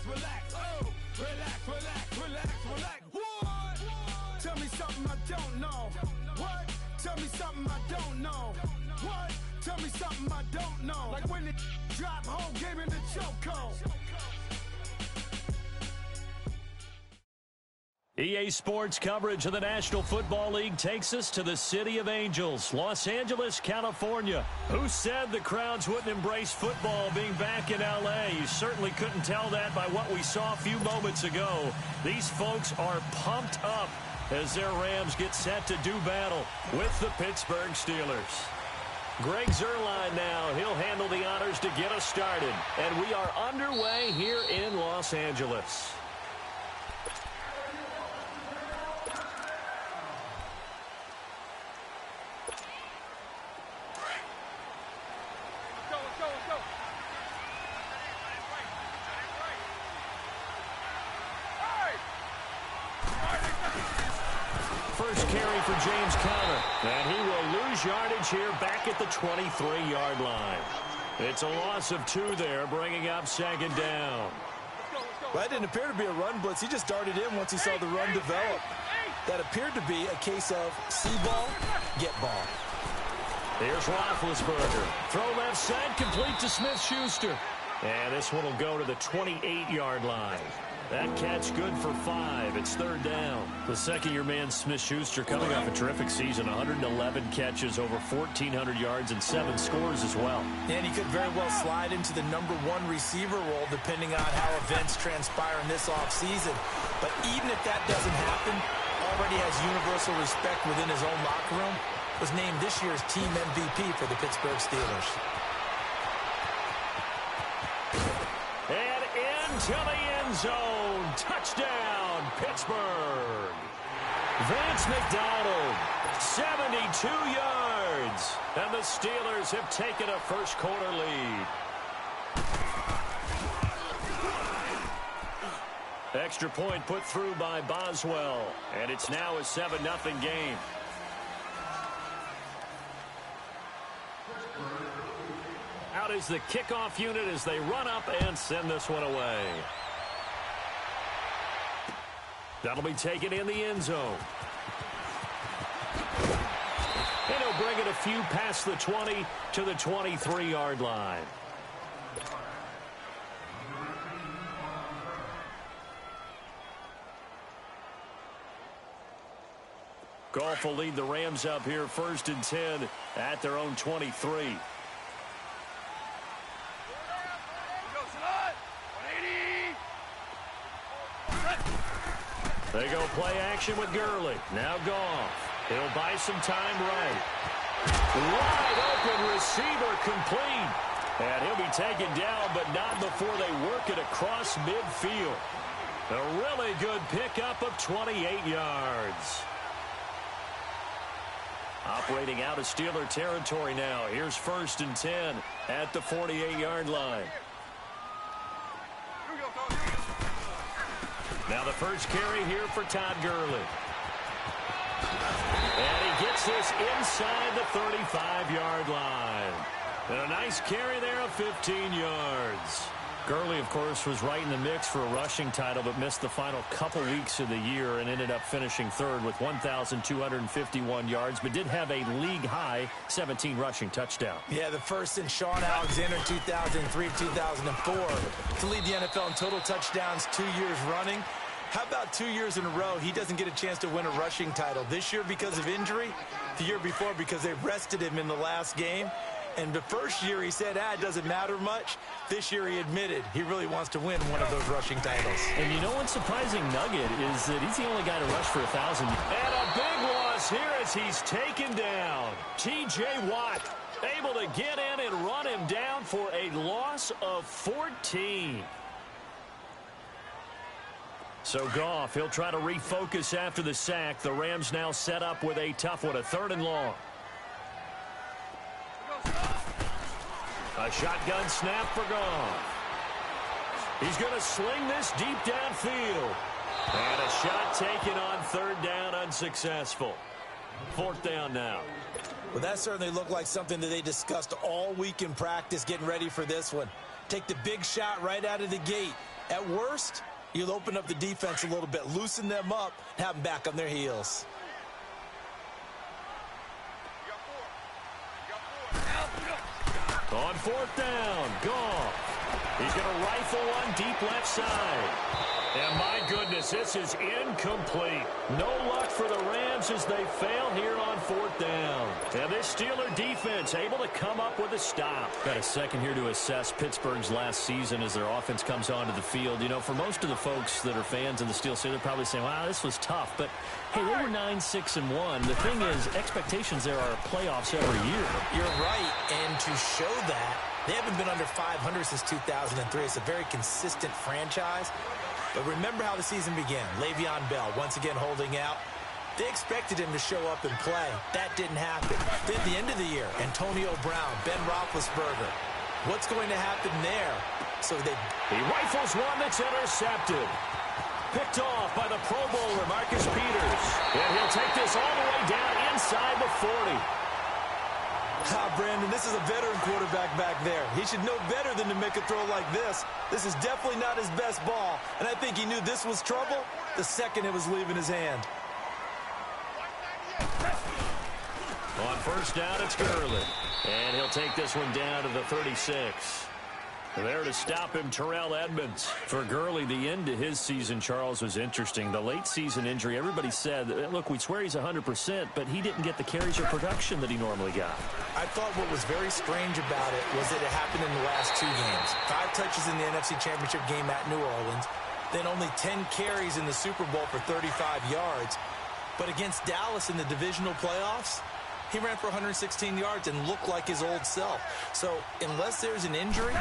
relax. Oh, relax, relax, relax, relax. What? Tell me something I don't know. What? Tell me something I don't know. What? Tell me something I don't know. Like when it drop, whole game in the chokehold. EA Sports coverage of the National Football League takes us to the City of Angels, Los Angeles, California. Who said the crowds wouldn't embrace football being back in L.A.? You certainly couldn't tell that by what we saw a few moments ago. These folks are pumped up as their Rams get set to do battle with the Pittsburgh Steelers. Greg Zuerlein now. He'll handle the honors to get us started. And we are underway here in Los Angeles. First carry for James Conner, and he will lose yardage here back at the 23-yard line. It's a loss of 2 there, bringing up second down. Well, that didn't appear to be a run blitz. He just darted in once he saw the run develop. That appeared to be a case of see ball, get ball. Here's Roethlisberger. Throw left side, complete to Smith-Schuster. And this one will go to the 28-yard line. That catch good for 5. It's third down. The second-year man, Smith-Schuster, coming off a terrific season. 111 catches, over 1,400 yards, and 7 scores as well. And he could very well slide into the #1 receiver role depending on how events transpire in this offseason. But even if that doesn't happen, already has universal respect within his own locker room. Was named this year's team MVP for the Pittsburgh Steelers. And into the end zone. Touchdown, Pittsburgh. Vance McDonald, 72 yards. And the Steelers have taken a first-quarter lead. Extra point put through by Boswell. And it's now a 7-0 game. Out is the kickoff unit as they run up and send this one away. That'll be taken in the end zone. And he'll bring it a few past the 20 to the 23-yard line. Goff will lead the Rams up here 1st and 10 at their own 23. They go play action with Gurley. Now Goff. He'll buy some time right. Wide open receiver complete. And he'll be taken down, but not before they work it across midfield. A really good pickup of 28 yards. Operating out of Steeler territory now. Here's 1st and 10 at the 48-yard line. Now the first carry here for Todd Gurley. And he gets this inside the 35-yard line. And a nice carry there of 15 yards. Gurley, of course, was right in the mix for a rushing title, but missed the final couple weeks of the year and ended up finishing 3rd with 1,251 yards, but did have a league-high 17 rushing touchdowns. Yeah, the first in Sean Alexander in 2003-2004 to lead the NFL in total touchdowns 2 years running. How about 2 years in a row he doesn't get a chance to win a rushing title? This year because of injury, the year before because they rested him in the last game. And the first year he said, it doesn't matter much. This year he admitted he really wants to win one of those rushing titles. And you know what's surprising nugget is that he's the only guy to rush for 1,000. And a big loss here as he's taken down. T.J. Watt able to get in and run him down for a loss of 14. So Goff, he'll try to refocus after the sack. The Rams now set up with a tough one, a 3rd and long. A shotgun snap for Goff. He's going to sling this deep downfield. And a shot taken on 3rd down, unsuccessful. 4th down now. Well, that certainly looked like something that they discussed all week in practice getting ready for this one. Take the big shot right out of the gate. At worst, you'll open up the defense a little bit, loosen them up, have them back on their heels. On fourth down, Goff. He's going to rifle one deep left side. And my goodness, this is incomplete. No luck for the Rams as they fail here on fourth down. And this Steeler defense able to come up with a stop. Got a second here to assess Pittsburgh's last season as their offense comes onto the field. You know, for most of the folks that are fans of the Steelers, they're probably saying, wow, this was tough. But, hey, they were 9-6-1. The thing is, expectations there are playoffs every year. You're right. And to show that, they haven't been under 500 since 2003. It's a very consistent franchise. But remember how the season began. Le'Veon Bell once again holding out. They expected him to show up and play. That didn't happen. Then at the end of the year, Antonio Brown, Ben Roethlisberger. What's going to happen there? He rifles one that's intercepted. Picked off by the Pro Bowler, Marcus Peters. And he'll take this all the way down inside the 40. Brandon, this is a veteran quarterback back there. He should know better than to make a throw like this. This is definitely not his best ball, and I think he knew this was trouble the second it was leaving his hand. On first down, it's Gurley. And he'll take this one down to the 36. There to stop him, Terrell Edmonds. For Gurley, the end of his season, Charles, was interesting. The late season injury, everybody said, look, we swear he's 100%, but he didn't get the carries or production that he normally got. I thought what was very strange about it was that it happened in the last 2 games. 5 touches in the NFC Championship game at New Orleans, then only 10 carries in the Super Bowl for 35 yards. But against Dallas in the divisional playoffs, he ran for 116 yards and looked like his old self. So unless there's an injury,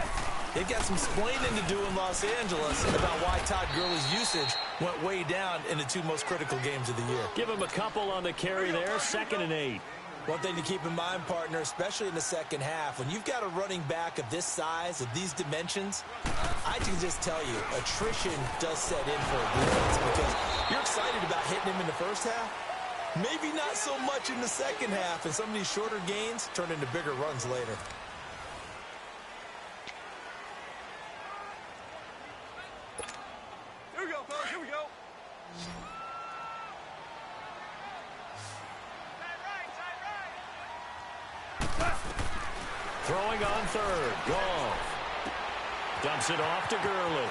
they've got some explaining to do in Los Angeles about why Todd Gurley's usage went way down in the 2 most critical games of the year. Give him a couple on the carry there, 2nd and 8. One thing to keep in mind, partner, especially in the second half, when you've got a running back of this size, of these dimensions, I can just tell you, attrition does set in for a defense because you're excited about hitting him in the first half. Maybe not so much in the second half, and some of these shorter gains turn into bigger runs later. Here we go, fellas, here we go. Throwing on third, Goff. Dumps it off to Gurley.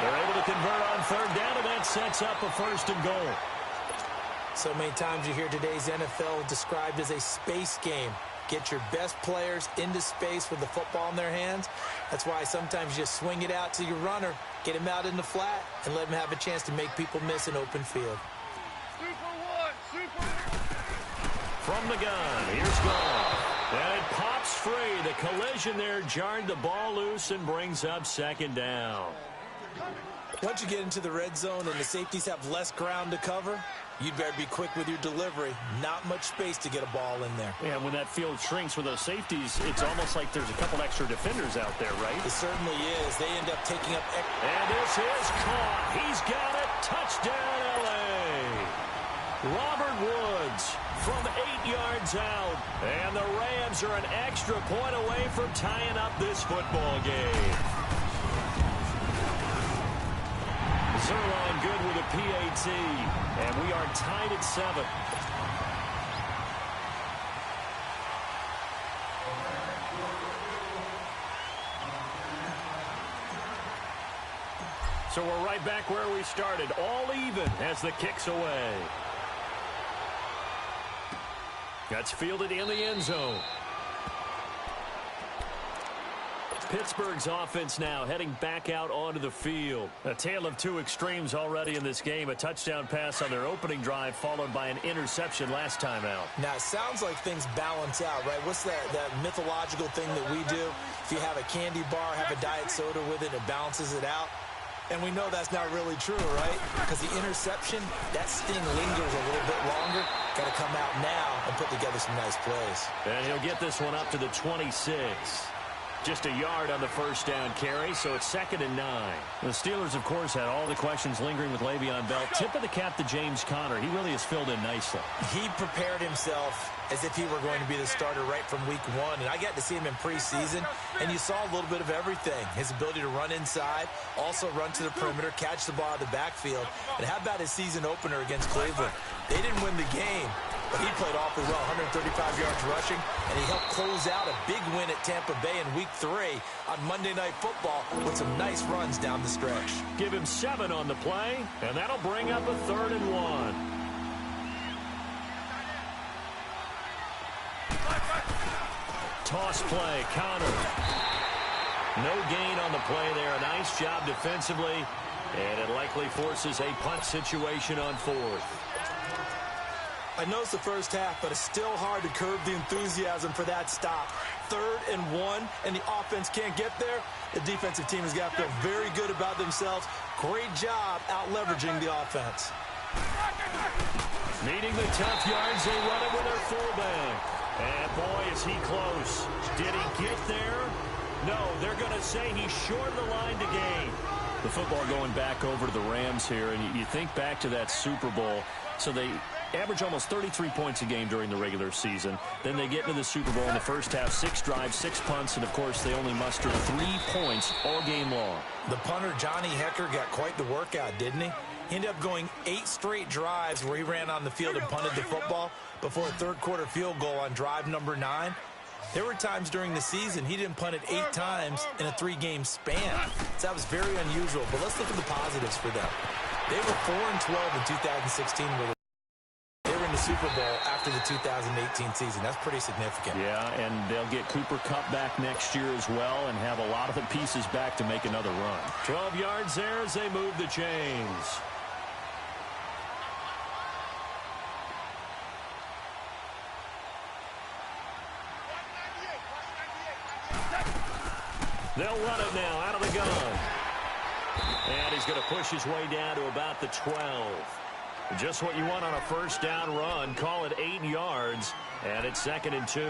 They're able to convert on third down, and that sets up a 1st and goal. So many times you hear today's NFL described as a space game. Get your best players into space with the football in their hands. That's why sometimes you just swing it out to your runner, get him out in the flat, and let him have a chance to make people miss an open field. From the gun, here's Goff. And it pops free. The collision there jarred the ball loose and brings up 2nd down. Once you get into the red zone and the safeties have less ground to cover, you'd better be quick with your delivery. Not much space to get a ball in there. Yeah, when that field shrinks with those safeties, it's almost like there's a couple extra defenders out there, right? It certainly is. They end up taking up... And this is caught. He's got it. Touchdown, L.A. Robert Woods from 8 yards out. And the Rams are an extra point away from tying up this football game. Zerline good with a PAT, and we are tied at 7. So we're right back where we started, all even as the kick's away. That's fielded in the end zone. Pittsburgh's offense now heading back out onto the field. A tale of 2 extremes already in this game. A touchdown pass on their opening drive followed by an interception last time out. Now, it sounds like things balance out, right? What's that mythological thing that we do? If you have a candy bar, have a diet soda with it, it balances it out. And we know that's not really true, right? Because the interception, that sting lingers a little bit longer. Got to come out now and put together some nice plays. And he'll get this one up to the 26. Just a yard on the first down carry, so it's 2nd and 9. The Steelers, of course, had all the questions lingering with Le'Veon Bell. Tip of the cap to James Conner. He really has filled in nicely. He prepared himself as if he were going to be the starter right from week 1. And I got to see him in preseason, and you saw a little bit of everything. His ability to run inside, also run to the perimeter, catch the ball out of the backfield. And how about his season opener against Cleveland? They didn't win the game, but he played awfully well, 135 yards rushing, and he helped close out a big win at Tampa Bay in week 3 on Monday Night Football with some nice runs down the stretch. Give him 7 on the play, and that'll bring up a 3rd and 1. Toss play, Connor. No gain on the play there. A nice job defensively, and it likely forces a punt situation on 4th. I know it's the first half, but it's still hard to curb the enthusiasm for that stop. 3rd and 1, and the offense can't get there. The defensive team has got to feel very good about themselves. Great job out-leveraging the offense. Needing the tough yards, they run it with their fullback. And boy, is he close. Did he get there? No, they're going to say he's short of the line to gain. The football going back over to the Rams here, and you think back to that Super Bowl. So they average almost 33 points a game during the regular season. Then they get into the Super Bowl in the first half, 6 drives, 6 punts, and, of course, they only mustered 3 points all game long. The punter, Johnny Hecker, got quite the workout, didn't he? He ended up going 8 straight drives where he ran on the field and punted the football before a third-quarter field goal on drive number 9. There were times during the season he didn't punt it 8 times in a 3-game span. So that was very unusual. But let's look at the positives for them. They were 4-12 in 2016 where they were in the Super Bowl after the 2018 season. That's pretty significant. Yeah, and they'll get Cooper Kupp back next year as well and have a lot of the pieces back to make another run. 12 yards there as they move the chains. They'll run it now out of the gun. And he's going to push his way down to about the 12. Just what you want on a first down run. Call it 8 yards, and it's 2nd and 2.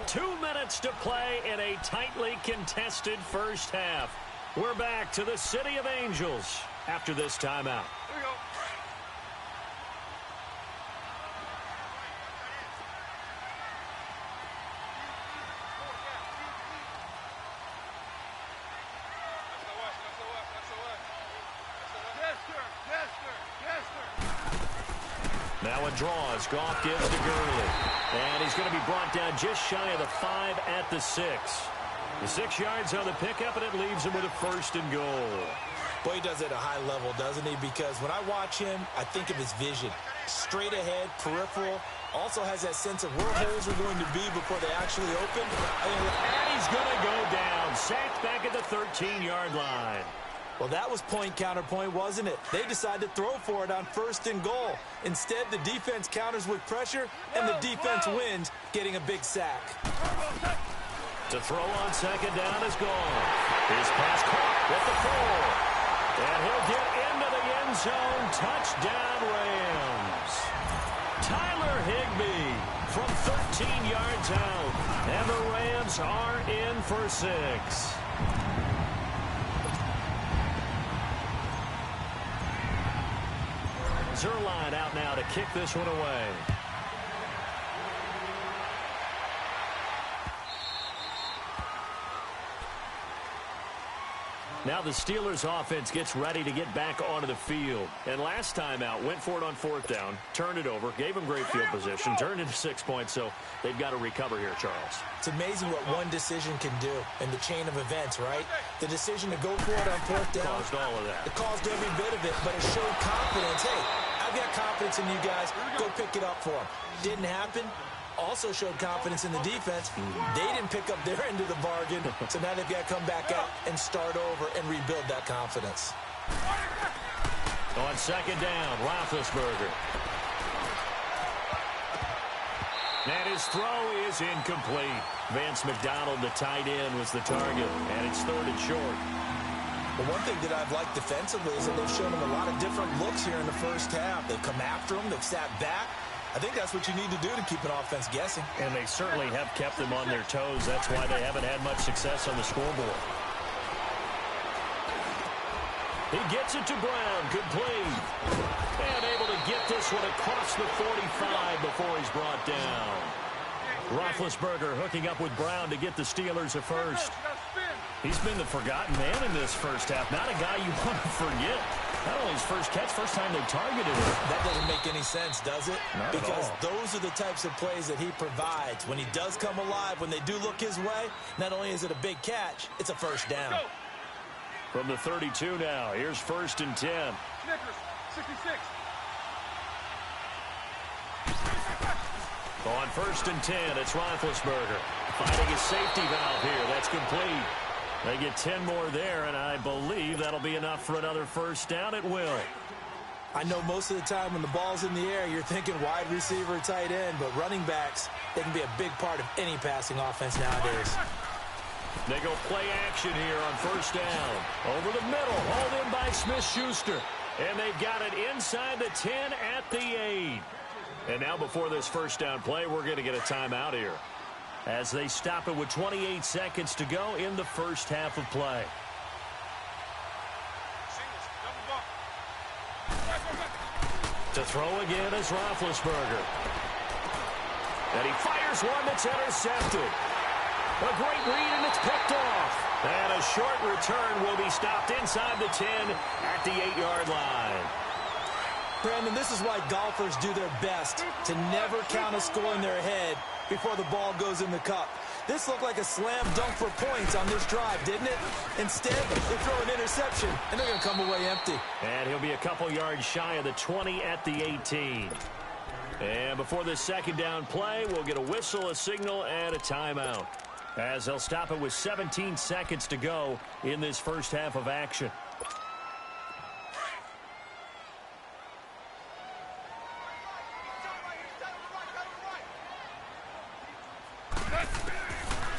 Two minutes to play in a tightly contested first half. We're back to the City of Angels after this timeout. Here we go. Now a draws. Goff gives to Gurley. And he's going to be brought down just shy of the 5 at the 6. The 6 yards on the pickup, and it leaves him with a 1st and goal. Boy, he does it at a high level, doesn't he? Because when I watch him, I think of his vision. Straight ahead, peripheral. Also has that sense of where holes are going to be before they actually open. And he's going to go down. Sacked back at the 13-yard line. Well, that was point counterpoint, wasn't it? They decided to throw for it on 1st and goal. Instead, the defense counters with pressure, and the defense wins, getting a big sack. To throw on 2nd down is gone. His pass caught with the 4. And he'll get into the end zone. Touchdown, Rams. Tyler Higbee from 13 yards out. And the Rams are in for 6. Zerline out now to kick this one away. Now the Steelers offense gets ready to get back onto the field. And last time out, went for it on 4th down, turned it over, gave them great field position, turned into 6 points, so they've got to recover here, Charles. It's amazing what one decision can do in the chain of events, right? The decision to go for it on 4th down. Caused all of that. It caused every bit of it, but it showed confidence. Hey, I've got confidence in you guys. Go pick it up for them. Didn't happen. Also showed confidence in the defense. They didn't pick up their end of the bargain, so now they've got to come back out and start over and rebuild that confidence. On 2nd down, Roethlisberger. And his throw is incomplete. Vance McDonald, the tight end, was the target, and it's 3rd and short. But one thing that I've liked defensively is that they've shown him a lot of different looks here in the first half. They've come after him. They've sat back. I think that's what you need to do to keep an offense guessing. And they certainly have kept them on their toes. That's why they haven't had much success on the scoreboard. He gets it to Brown. Good play. And able to get this one across the 45 before he's brought down. Roethlisberger hooking up with Brown to get the Steelers a first. He's been the forgotten man in this first half. Not a guy you want to forget. Not only his first catch, first time they targeted him. That doesn't make any sense, does it? Not because at all. Those are the types of plays that he provides. When he does come alive, when they do look his way, not only is it a big catch, it's a first down. From the 32 now, here's 1st and 10. Snickers, 66. On 1st and 10, it's Roethlisberger. Finding his safety valve here. That's complete. They get 10 more there, and I believe that'll be enough for another first down. It will. I know most of the time when the ball's in the air, you're thinking wide receiver, tight end, but running backs, they can be a big part of any passing offense nowadays. They go play action here on 1st down. Over the middle, hauled in by Smith-Schuster. And they've got it inside the 10 at the 8. And now before this first down play, we're going to get a timeout here, as they stop it with 28 seconds to go in the first half of play. To throw again is Roethlisberger. And he fires one that's intercepted. A great read, and it's picked off. And a short return will be stopped inside the 10 at the 8-yard line. Brandon, this is why golfers do their best to never count a score in their head before the ball goes in the cup. This looked like a slam dunk for points on this drive, didn't it? Instead, they throw an interception, and they're going to come away empty. And he'll be a couple yards shy of the 20 at the 18. And before this second down play, we'll get a whistle, a signal, and a timeout, as they'll stop it with 17 seconds to go in this first half of action.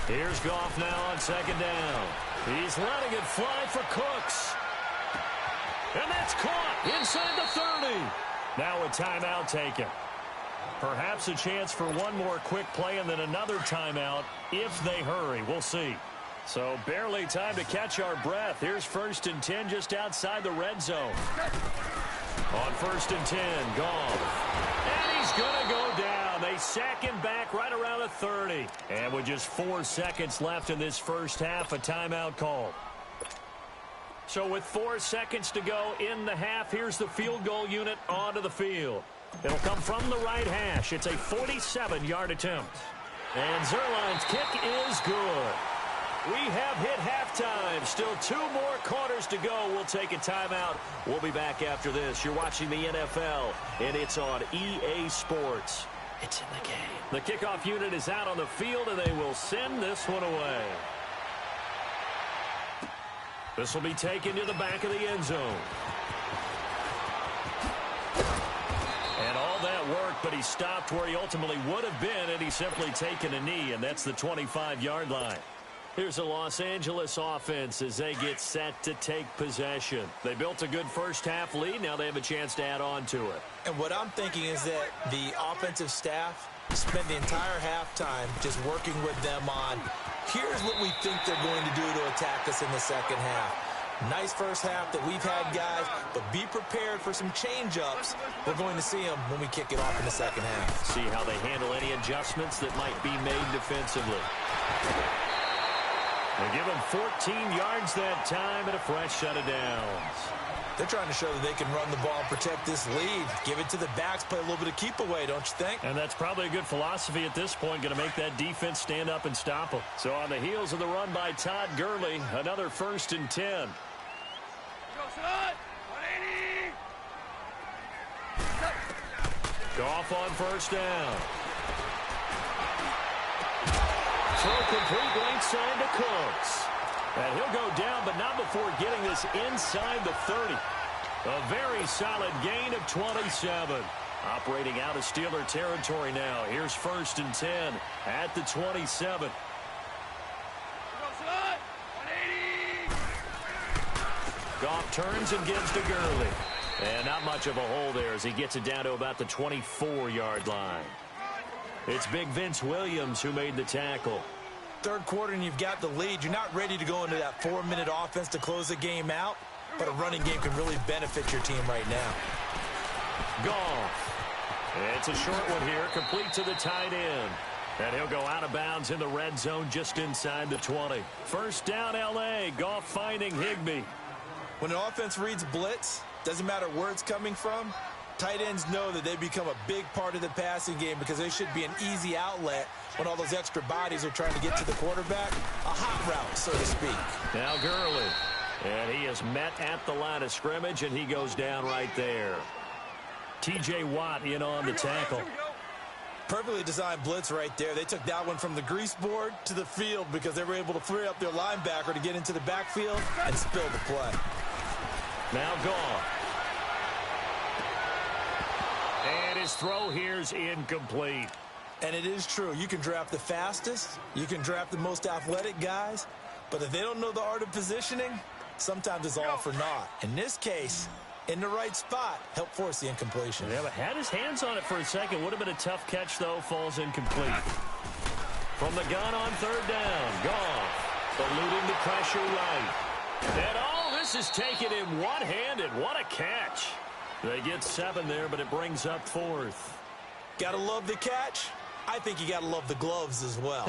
Here's Goff now on second down. He's letting it fly for Cooks. And that's caught inside the 30. Now a timeout taken. Perhaps a chance for one more quick play and then another timeout if they hurry. We'll see. So barely time to catch our breath. Here's 1st and 10 just outside the red zone. On 1st and 10, Goff. And he's going to go down. They sack him back right around the 30. And with just 4 seconds left in this first half, a timeout called. So with 4 seconds to go in the half, here's the field goal unit onto the field. It'll come from the right hash. It's a 47-yard attempt. And Zerline's kick is good. We have hit halftime. Still 2 more quarters to go. We'll take a timeout. We'll be back after this. You're watching the NFL, and it's on EA Sports. It's in the game. The kickoff unit is out on the field, and they will send this one away. This will be taken to the back of the end zone. And all that work, but he stopped where he ultimately would have been, and he's simply taken a knee, and that's the 25-yard line. Here's the Los Angeles offense as they get set to take possession. They built a good first half lead. Now they have a chance to add on to it. And what I'm thinking is that the offensive staff spent the entire halftime just working with them on, here's what we think they're going to do to attack us in the second half. Nice first half that we've had, guys, but be prepared for some change-ups. We're going to see them when we kick it off in the second half. See how they handle any adjustments that might be made defensively. They give them 14 yards that time and a fresh set of downs. They're trying to show that they can run the ball and protect this lead. Give it to the backs, play a little bit of keep away, don't you think? And that's probably a good philosophy at this point, going to make that defense stand up and stop them. So on the heels of the run by Todd Gurley, another 1st and 10. Goff on 1st down. Throw complete right side to Cooks. And he'll go down, but not before getting this inside the 30. A very solid gain of 27. Operating out of Steeler territory now. Here's 1st and 10 at the 27. Goff turns and gives to Gurley. And not much of a hole there as he gets it down to about the 24-yard line. It's big Vince Williams who made the tackle. Third quarter and you've got the lead. You're not ready to go into that 4-minute offense to close the game out, but a running game can really benefit your team right now. Goff. It's a short one here, complete to the tight end. And he'll go out of bounds in the red zone just inside the 20. First down, L.A. Goff finding Higbee. When an offense reads blitz, doesn't matter where it's coming from, tight ends know that they become a big part of the passing game because they should be an easy outlet when all those extra bodies are trying to get to the quarterback. A hot route, so to speak. Now Gurley. And he is met at the line of scrimmage, and he goes down right there. T.J. Watt in on the tackle. Perfectly designed blitz right there. They took that one from the grease board to the field because they were able to free up their linebacker to get into the backfield and spill the play. Now Goff. And his throw here's incomplete. And it is true. You can draft the fastest. You can draft the most athletic guys. But if they don't know the art of positioning, sometimes it's all for naught. In this case, in the right spot, help force the incompletion. Yeah, but had his hands on it for a second. Would have been a tough catch, though. Falls incomplete. From the gun on third down. Goff eluding the pressure right. And all this is taken in one-handed. What a catch. They get 7 there, but it brings up 4th. Gotta love the catch. I think you got to love the gloves as well.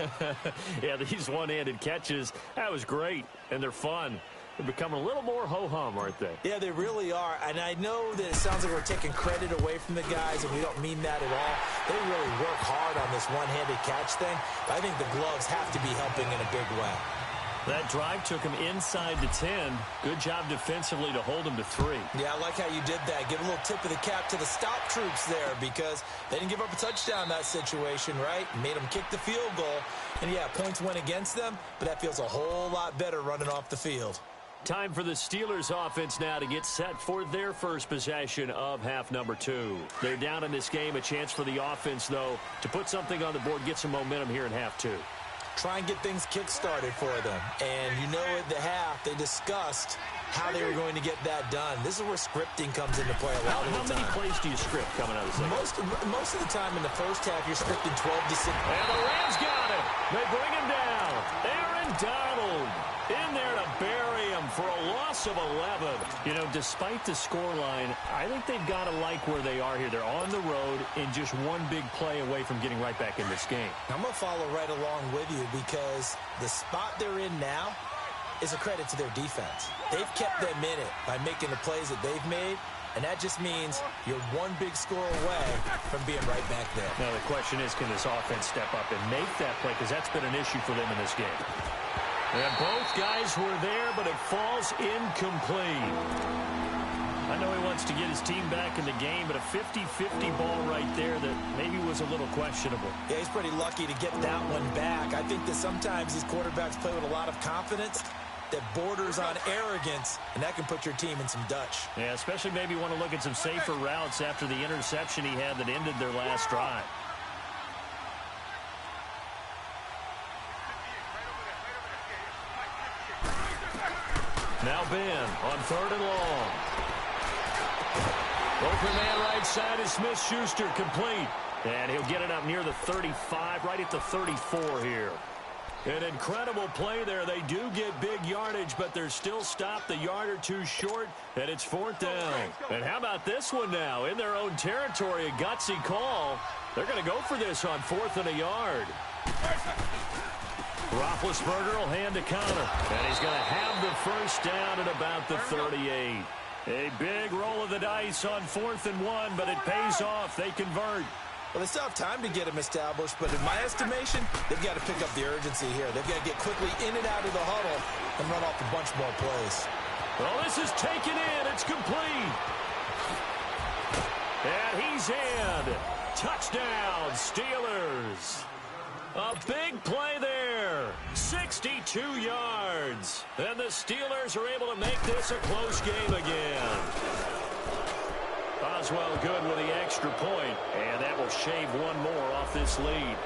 Yeah, these one-handed catches, that was great, and they're fun. They're becoming a little more ho-hum, aren't they? Yeah, they really are, and I know that it sounds like we're taking credit away from the guys, and we don't mean that at all. They really work hard on this one-handed catch thing, but I think the gloves have to be helping in a big way. That drive took him inside the 10. Good job defensively to hold him to 3. Yeah, I like how you did that. Give a little tip of the cap to the stop troops there because they didn't give up a touchdown in that situation, right? Made them kick the field goal. And, yeah, points went against them, but that feels a whole lot better running off the field. Time for the Steelers offense now to get set for their first possession of half number 2. They're down in this game. A chance for the offense, though, to put something on the board, get some momentum here in half 2. Try and get things kick-started for them. And you know at the half, they discussed how they were going to get that done. This is where scripting comes into play a lot of the time. How many plays do you script coming out of the second? Most of the time in the first half, you're scripting 12 to 6. And the Rams got him. They bring him down. Aaron Donald in there to bury him for a loss of 11. You know, despite the scoreline, I think they've got to like where they are here. They're on the road and just one big play away from getting right back in this game. I'm going to follow right along with you because the spot they're in now is a credit to their defense. They've kept them in it by making the plays that they've made, and that just means you're one big score away from being right back there. Now the question is, can this offense step up and make that play? Because that's been an issue for them in this game. And both guys were there, but it falls incomplete. I know he wants to get his team back in the game, but a 50-50 ball right there that maybe was a little questionable. Yeah, he's pretty lucky to get that one back. I think that sometimes these quarterbacks play with a lot of confidence that borders on arrogance, and that can put your team in some Dutch. Yeah, especially maybe want to look at some safer routes after the interception he had that ended their last drive. Now Ben on third and long. Open man right side is Smith-Schuster, complete. And he'll get it up near the 35, right at the 34 here. An incredible play there. They do get big yardage, but they're still stopped a yard or two short, and it's 4th down. And how about this one now? In their own territory, a gutsy call. They're going to go for this on 4th and a yard. Roethlisberger will hand a counter, and he's going to have the first down at about the 38. A big roll of the dice on 4th and 1, but it pays off. They convert. Well, they still have time to get him established, but in my estimation, they've got to pick up the urgency here. They've got to get quickly in and out of the huddle and run off a bunch more plays. Well, this is taken in. It's complete. And he's in. Touchdown, Steelers. A big play there. 62 yards. And the Steelers are able to make this a close game again. Oswell good with the extra point, and that will shave one more off this lead.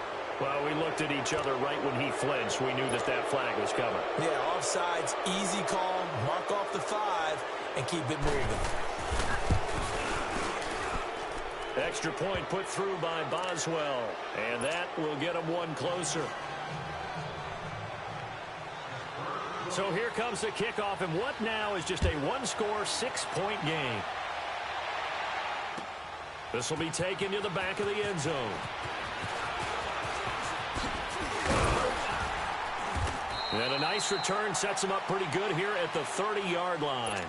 Well, we looked at each other right when he flinched. We knew that that flag was coming. Yeah, offsides, easy call, mark off the 5, and keep it moving. Extra point put through by Boswell, and that will get him one closer. So here comes the kickoff, and what now is just a one-score, 6-point game. This will be taken to the back of the end zone. And a nice return sets them up pretty good here at the 30-yard line.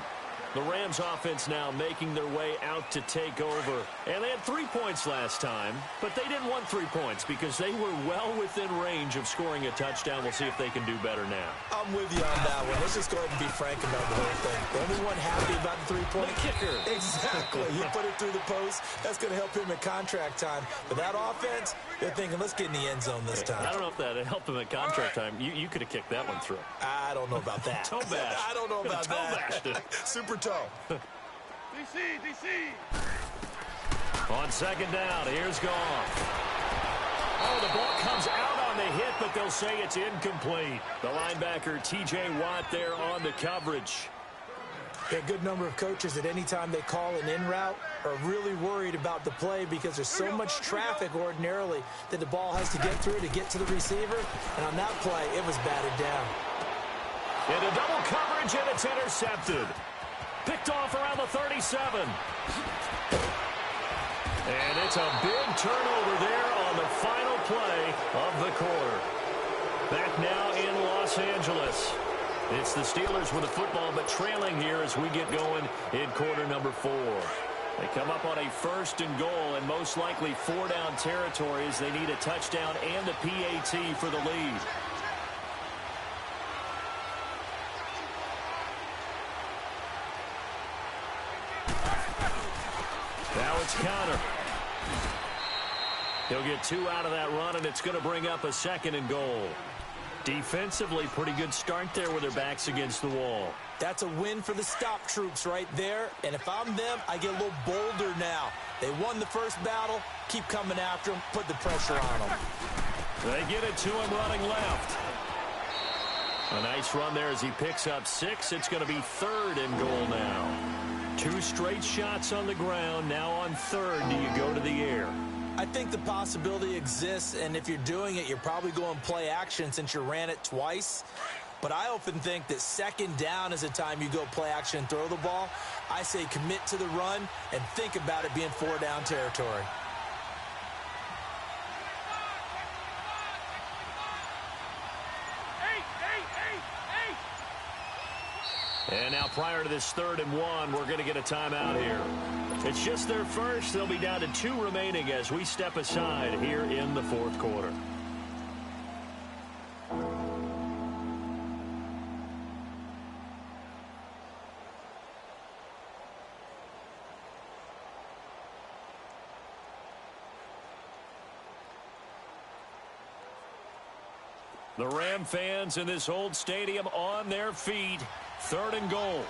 The Rams offense now making their way out to take over. And they had 3 points last time, but they didn't want 3 points because they were well within range of scoring a touchdown. We'll see if they can do better now. I'm with you on that one. Let's just go ahead and be frank about the whole thing. The only one happy about the 3-point kicker. Exactly. You put it through the post. That's going to help him in contract time. But that offense, they're thinking, let's get in the end zone this time. I don't know if that helped him in contract time. You could have kicked that one through. I don't know about that. Toe bash. I don't know about that. Toe bashed it. Super toe. DC. On second down, here's Goff. Oh, the ball comes out on the hit, but they'll say it's incomplete. The linebacker, T.J. Watt, there on the coverage. A good number of coaches at any time they call an in route are really worried about the play because there's so much traffic ordinarily that the ball has to get through to get to the receiver. And on that play, it was batted down. Into double coverage, and it's intercepted. Picked off around the 37. And it's a big turnover there on the final play of the quarter. Back now in Los Angeles. It's the Steelers with the football, but trailing here as we get going in quarter number 4. They come up on a 1st and goal, and most likely 4-down territory as they need a touchdown and a PAT for the lead. Now it's Connor. He'll get 2 out of that run, and it's going to bring up a 2nd and goal. Defensively, pretty good start there with their backs against the wall. That's a win for the stop troops right there. And if I'm them, I get a little bolder now. They won the first battle. Keep coming after them. Put the pressure on them. They get it to him running left. A nice run there as he picks up 6. It's going to be 3rd and goal now. 2 straight shots on the ground. Now on 3rd, do you go to the air? I think the possibility exists, and if you're doing it, you're probably going play action since you ran it twice. But I often think that 2nd down is the time you go play action and throw the ball. I say commit to the run and think about it being 4-down territory. And now prior to this 3rd and 1, we're going to get a timeout here. It's just their first. They'll be down to 2 remaining as we step aside here in the 4th quarter. The Ram fans in this old stadium on their feet. 3rd and goal.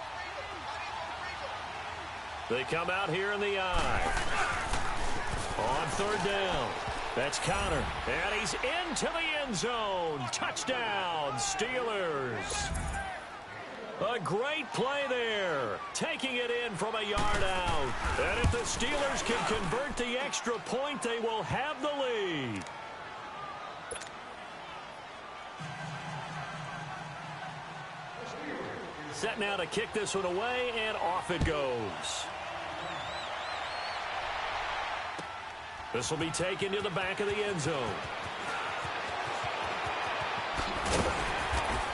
They come out here in the eye. On 3rd down. That's Connor. And he's into the end zone. Touchdown, Steelers. A great play there. Taking it in from a yard out. And if the Steelers can convert the extra point, they will have the lead. Set now to kick this one away, and off it goes. This will be taken to the back of the end zone.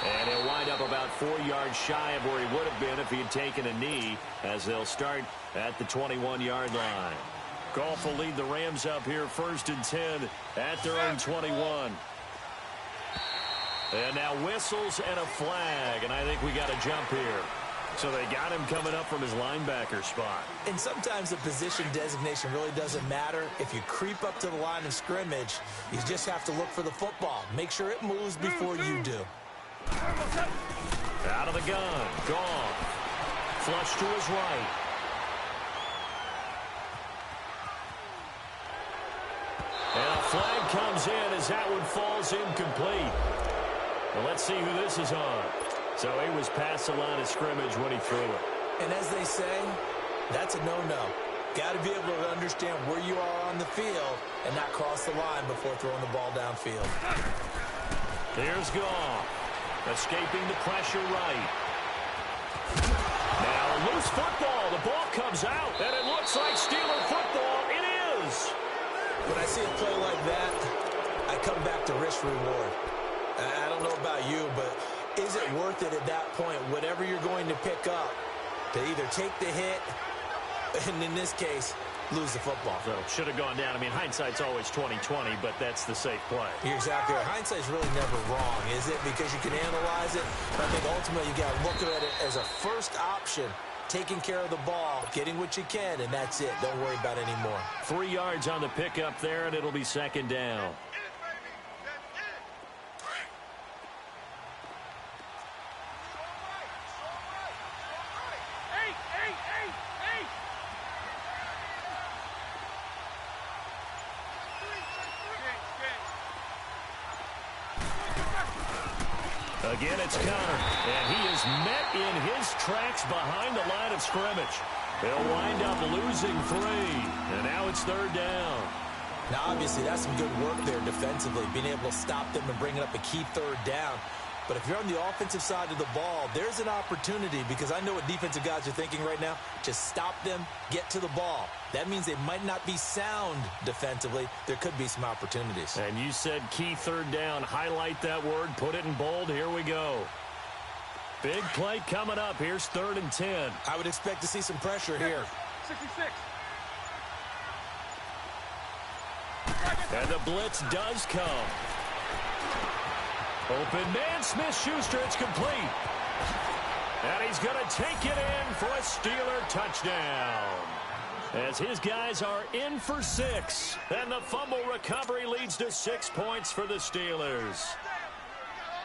And he'll wind up about 4 yards shy of where he would have been if he had taken a knee, as they'll start at the 21-yard line. Goff will lead the Rams up here 1st and 10 at their own 21. And now whistles and a flag, and I think we got a jump here. So they got him coming up from his linebacker spot. And sometimes the position designation really doesn't matter. If you creep up to the line of scrimmage, you just have to look for the football. Make sure it moves before you do. Out of the gun, Goff. Flush to his right. And a flag comes in as that one falls incomplete. Well, let's see who this is on. So he was past the line of scrimmage when he threw it. And as they say, that's a no-no. Got to be able to understand where you are on the field and not cross the line before throwing the ball downfield. Here's Goff. Escaping the pressure right. Now a loose football. The ball comes out, and it looks like Steeler football. It is. When I see a play like that, I come back to risk reward. I don't know about you, but is it worth it at that point, whatever you're going to pick up, to either take the hit, and in this case, lose the football? So should have gone down. I mean, hindsight's always 20/20, but that's the safe play. You're exactly right. Hindsight's really never wrong, is it? Because you can analyze it. But I think ultimately you got to look at it as a first option, taking care of the ball, getting what you can, and that's it. Don't worry about it anymore. 3 yards on the pickup there, and it'll be second down. Again, it's Connor, and he is met in his tracks behind the line of scrimmage. They'll wind up losing 3, and now it's third down. Now, obviously, that's some good work there defensively, being able to stop them and bring it up a key third down. But if you're on the offensive side of the ball, there's an opportunity, because I know what defensive guys are thinking right now. Just stop them, get to the ball. That means they might not be sound defensively. There could be some opportunities. And you said key third down. Highlight that word. Put it in bold. Here we go. Big play coming up. Here's 3rd and 10. I would expect to see some pressure here. 66. And the blitz does come. Open man, Smith-Schuster. It's complete. And he's going to take it in for a Steeler touchdown. As his guys are in for 6. And the fumble recovery leads to 6 points for the Steelers.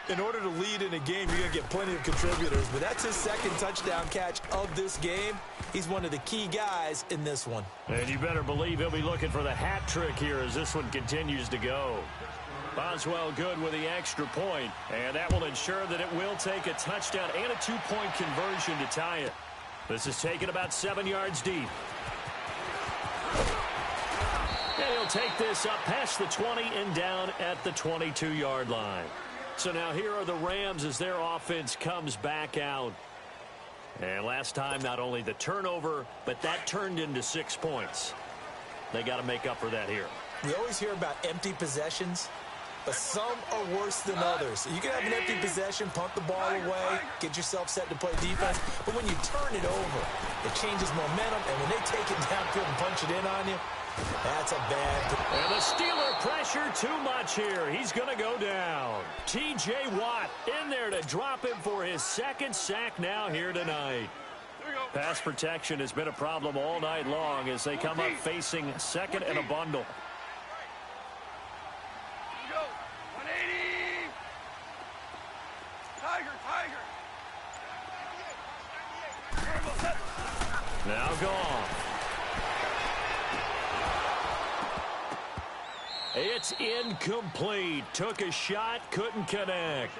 In order to lead in a game, you're going to get plenty of contributors. But that's his 2nd touchdown catch of this game. He's one of the key guys in this one. And you better believe he'll be looking for the hat trick here as this one continues to go. Boswell good with the extra point, and that will ensure that it will take a touchdown and a 2-point conversion to tie it. This is taken about 7 yards deep. And he'll take this up past the 20 and down at the 22-yard line. So now here are the Rams as their offense comes back out. And last time, not only the turnover, but that turned into 6 points. They got to make up for that here. We always hear about empty possessions, but some are worse than others. You can have an empty possession, punt the ball away, get yourself set to play defense, but when you turn it over, it changes momentum, and when they take it downfield and punch it in on you, that's a bad. And the Steeler pressure too much here. He's going to go down. T.J. Watt in there to drop him for his 2nd sack now here tonight. Pass protection has been a problem all night long as they come up facing 2nd and a bundle. Now gone. It's incomplete. Took a shot, couldn't connect.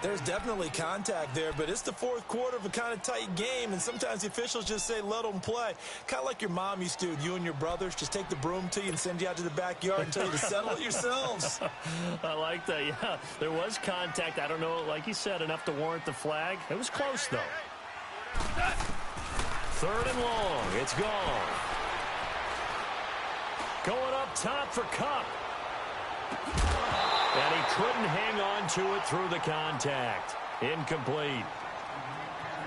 There's definitely contact there, but it's the 4th quarter of a kind of tight game, and sometimes the officials just say, let them play. Kind of like your mom used to with you and your brothers. Just take the broom to you and send you out to the backyard and tell you to settle it yourselves. I like that, yeah. There was contact. I don't know, like you said, enough to warrant the flag. It was close, though. 3rd and long. It's gone. Going up top for Kupp. And he couldn't hang on to it through the contact. Incomplete.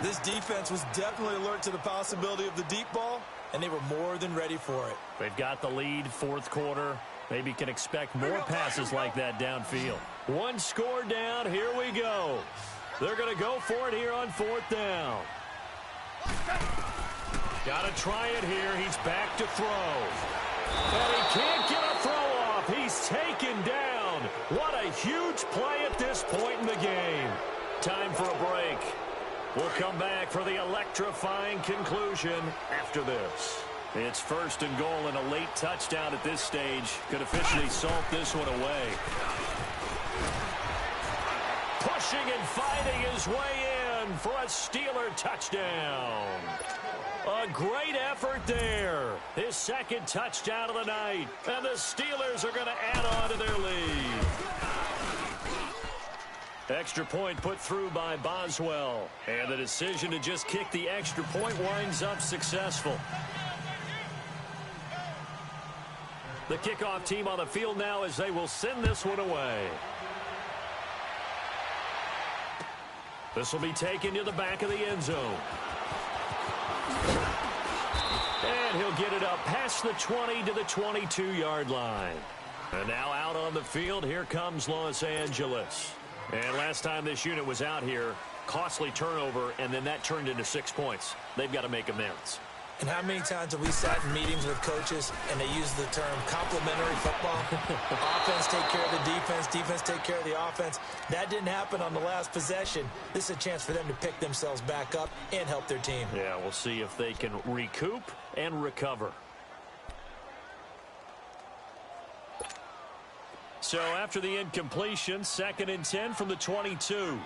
This defense was definitely alert to the possibility of the deep ball, and they were more than ready for it. They've got the lead, 4th quarter. Maybe can expect more passes like that downfield. 1 score down. Here we go. They're going to go for it here on 4th down. Got to try it here. He's back to throw. And he can't get a throw off. He's taken down. What a huge play at this point in the game. Time for a break. We'll come back for the electrifying conclusion after this. It's 1st and goal, and a late touchdown at this stage could officially salt this one away. Pushing and fighting his way in for a Steeler touchdown. A great effort there. His second touchdown of the night. And the Steelers are going to add on to their lead. Extra point put through by Boswell. And the decision to just kick the extra point winds up successful. The kickoff team on the field now as they will send this one away. This will be taken to the back of the end zone. And he'll get it up past the 20 to the 22-yard line. And now out on the field, here comes Los Angeles. And last time this unit was out here, costly turnover, and then that turned into 6 points. They've got to make amends. And how many times have we sat in meetings with coaches and they use the term complementary football? Offense take care of the defense, defense take care of the offense. That didn't happen on the last possession. This is a chance for them to pick themselves back up and help their team. Yeah, we'll see if they can recoup and recover. So after the incompletion, 2nd and 10 from the 22.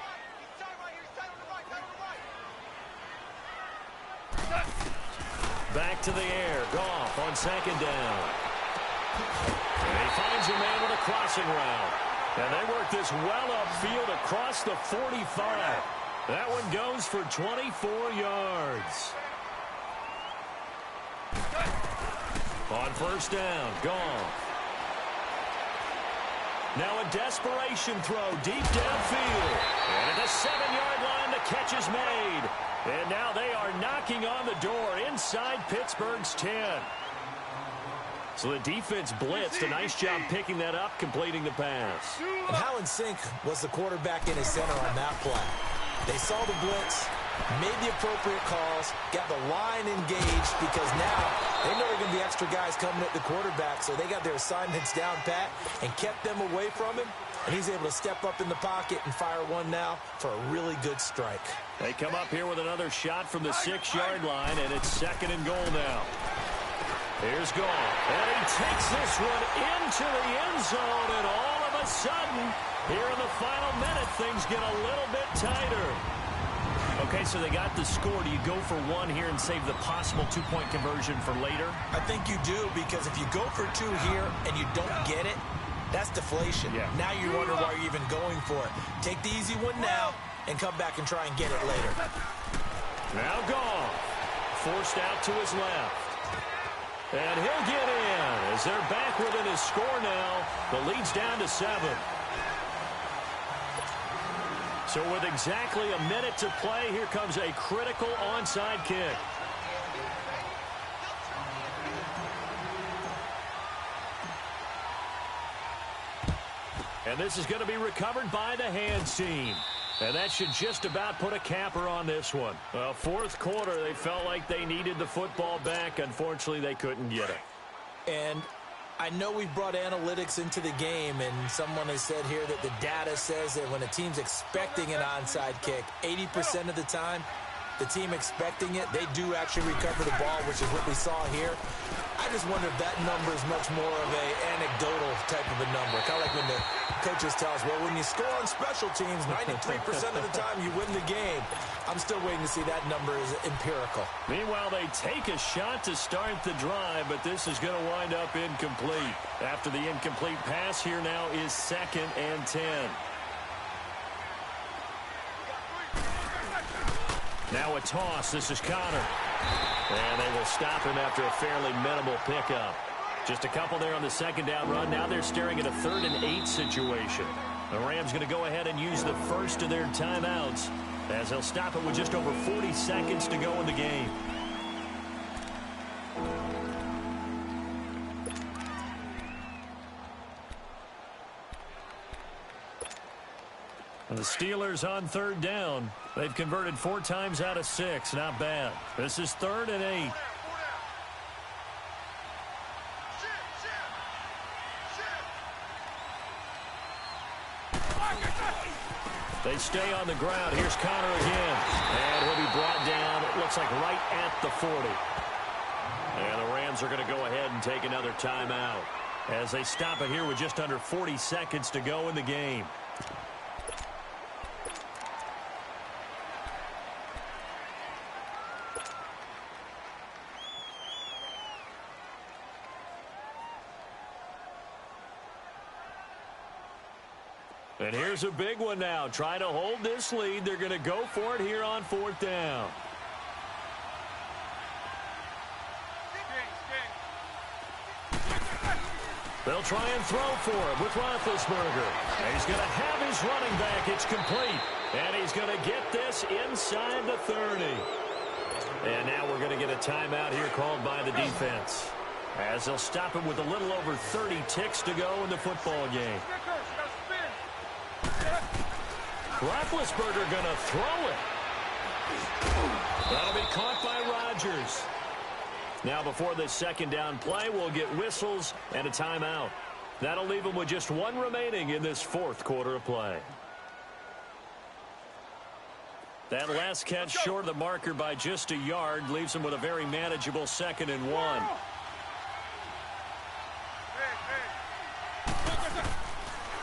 Back to the air. Goff on 2nd down. And he finds a man with a crossing route. And they work this well upfield across the 45. That one goes for 24 yards. On 1st down, Goff. Now a desperation throw deep downfield. And at the 7-yard line, the catch is made. And now they are knocking on the door inside Pittsburgh's 10. So the defense blitzed. A nice job picking that up, completing the pass. And how in sync was the quarterback in his center on that play? They saw the blitz, made the appropriate calls, got the line engaged because now they know there are going to be extra guys coming at the quarterback, so they got their assignments down pat and kept them away from him. And he's able to step up in the pocket and fire one now for a really good strike. They come up here with another shot from the 6-yard line, and it's 2nd and goal now. Here's Goff, and he takes this one into the end zone, and all of a sudden, here in the final minute, things get a little bit tighter. Okay, so they got the score. Do you go for one here and save the possible 2-point conversion for later? I think you do, because if you go for 2 here and you don't get it, that's deflation. Yeah. Now you wonder why you're even going for it. Take the easy one now and come back and try and get it later. Now Goff, forced out to his left. And he'll get in as they're back within his score now. The lead's down to 7. So with exactly a minute to play, here comes a critical onside kick. And this is going to be recovered by the hands team. And that should just about put a capper on this one. Well, 4th quarter, they felt like they needed the football back. Unfortunately, they couldn't get it. And I know we've brought analytics into the game, and someone has said here that the data says that when a team's expecting an onside kick, 80% of the time, the team expecting it, they do actually recover the ball, which is what we saw here. I just wonder if that number is much more of an anecdotal type of a number. Kind of like when the coaches tell us, well, when you score on special teams, 93% of the time you win the game. I'm still waiting to see that number is empirical. Meanwhile, they take a shot to start the drive, but this is going to wind up incomplete. After the incomplete pass, here now is 2nd and 10. Now a toss. This is Connor. And they will stop him after a fairly minimal pickup. Just a couple there on the 2nd down run. Now they're staring at a 3rd and 8 situation. The Rams going to go ahead and use the first of their timeouts as they'll stop it with just over 40 seconds to go in the game. The Steelers on 3rd down. They've converted 4 times out of 6. Not bad. This is 3rd and 8. They stay on the ground. Here's Connor again. And he'll be brought down, it looks like right at the 40. And the Rams are going to go ahead and take another timeout as they stop it here with just under 40 seconds to go in the game. And here's a big one now. Trying to hold this lead. They're going to go for it here on 4th down. They'll try and throw for it with Roethlisberger. And he's going to have his running back. It's complete. And he's going to get this inside the 30. And now we're going to get a timeout here called by the defense, as they'll stop it with a little over 30 ticks to go in the football game. Roethlisberger going to throw it. That'll be caught by Rodgers. Now before this 2nd down play, we'll get whistles and a timeout. That'll leave them with just one remaining in this 4th quarter of play. That last catch short of the marker by just a yard leaves them with a very manageable 2nd and 1.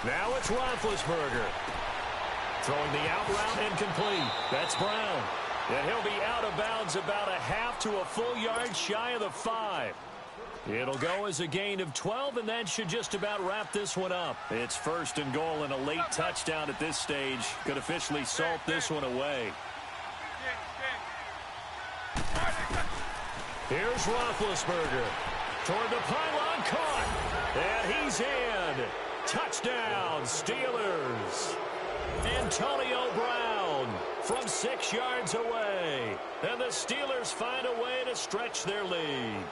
Now it's Roethlisberger. Throwing the out route incomplete. That's Brown. And he'll be out of bounds about a half to a full yard shy of the 5. It'll go as a gain of 12, and that should just about wrap this one up. It's 1st and goal, and a late touchdown at this stage could officially salt this one away. Here's Roethlisberger. Toward the pylon, caught. And he's in. Touchdown, Steelers. Antonio Brown from 6 yards away. And the Steelers find a way to stretch their lead.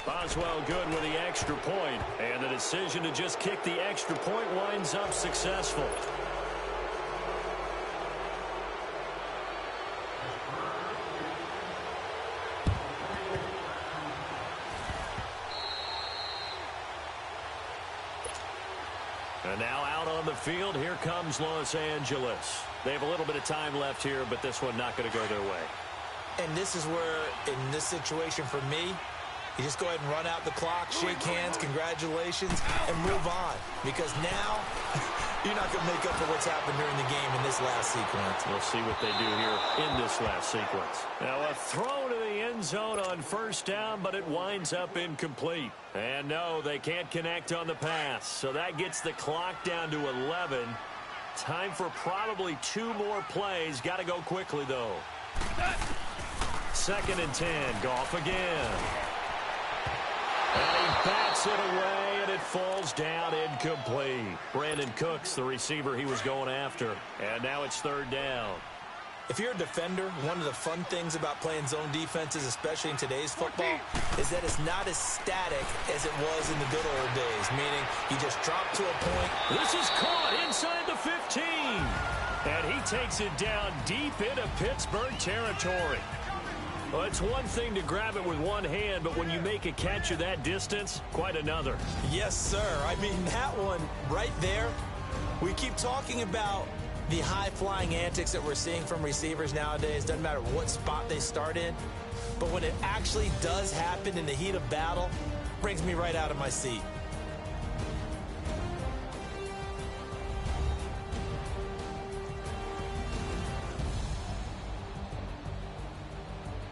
Boswell good with the extra point, and the decision to just kick the extra point winds up successful. And now out on the field, here comes Los Angeles. They have a little bit of time left here, but this one not going to go their way. And this is where, in this situation for me, you just go ahead and run out the clock, shake hands, congratulations, and move on. Because now, you're not going to make up for what's happened during the game in this last sequence. We'll see what they do here in this last sequence. Now a throw to the end zone on 1st down, but it winds up incomplete. And no, they can't connect on the pass. So that gets the clock down to 11. Time for probably 2 more plays. Got to go quickly, though. 2nd and 10. Goff again. And he bats it away, and it falls down incomplete. Brandon Cooks, the receiver he was going after. And now it's 3rd down. If you're a defender, one of the fun things about playing zone defenses, especially in today's football, is that it's not as static as it was in the good old days, meaning you just drop to a point. This is caught inside the 15. And he takes it down deep into Pittsburgh territory. Well, it's one thing to grab it with one hand, but when you make a catch of that distance, quite another. Yes, sir. I mean, that one right there, we keep talking about the high-flying antics that we're seeing from receivers nowadays. Doesn't matter what spot they start in. But when it actually does happen in the heat of battle, it brings me right out of my seat.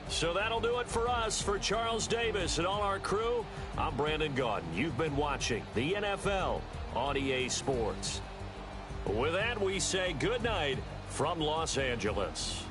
So that'll do it for us. For Charles Davis and all our crew, I'm Brandon Gaudin. You've been watching the NFL on EA Sports. With that, we say good night from Los Angeles.